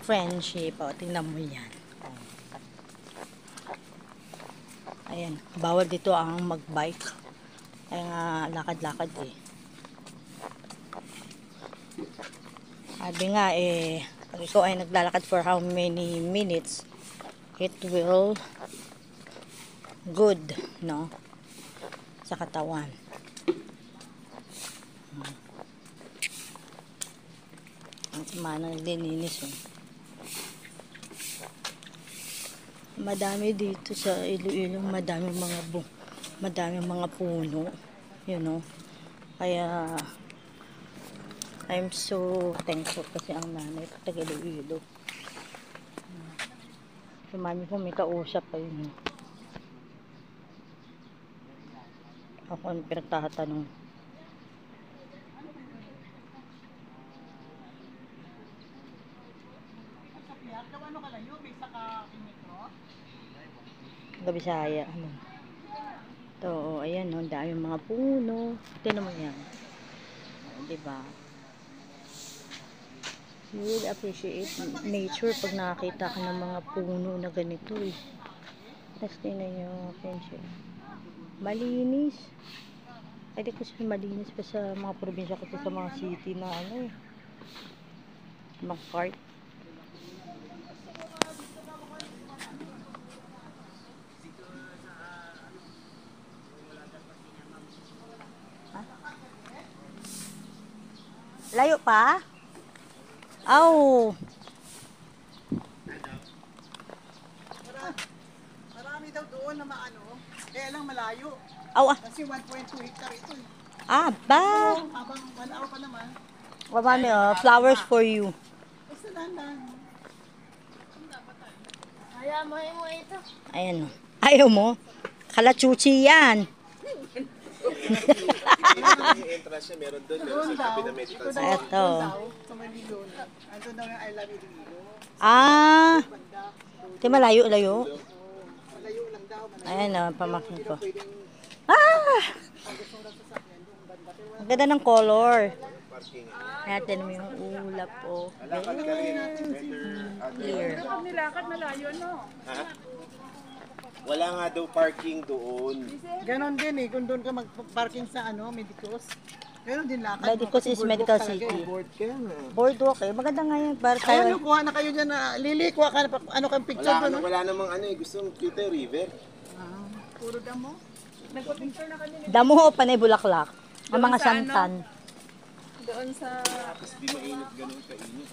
Friendship, o, tingnan mo yan. Ayan, bawal dito ang mag-bike. Kaya nga, lakad-lakad eh. Sabi nga pag ikaw ay naglalakad for how many minutes, it will good, no? Sa katawan. Ang sama na naglilinis, oh. Madami dito sa Iloilo, madaming mga puno, you know. Kaya I'm so thankful kasi ang nanay taga Iloilo. Si mami ko may kausap pa yun. Ako ang pinagtatanong. Bisaya, ano. Ito, oh, ayan, oh, daming mga puno. Tingnan mo yan. Diba? You will appreciate nature pag nakakita ka ng mga puno na ganito, eh. Tapos tingnan nyo, friendship. Malinis. Ay, di kasi malinis pa sa mga probinsya kasi sa mga city na ano, eh. Mga cart. Layo pa? Aw. Marami daw doon na maano. Kaya lang malayo. Aw, ah. Kasi 1.2 hectare ito. Ah, ba? Habang 1 hour pa naman. Mami, flowers for you. Basta lang. Ayaw mo ito. Ayan. Ayaw mo? Kalachuchi yan. Yung entrance niya, meron doon sa tabi na medical center. Ito. Sa Manilo. Ando daw yung I love Iloilo. Ah. Ito malayo. Malayo lang daw. Ayan o, pamakin ko. Ah! Ang ganda ng color. Ayan, tinan mo yung ulap po. Clear. Pag nilakad, malayo, no? Ha? Wala nga daw parking doon. Ganon din eh. Kung doon ka mag-parking sa Medicos. Ganon din lakad. Medicos is medical city. Board ka na. Boardwalk eh. Maganda nga yan. Para Ayun, tayo. kuha na kayo dyan na Lili, kuha ka na ano kang picture doon. Wala namang gusto mong kita yung river. Puro damo. Nagpa-picture na kami Damo o panay bulaklak. Ang mga Doon sa santan. doon sa... Tapos di mainit ganun kainit.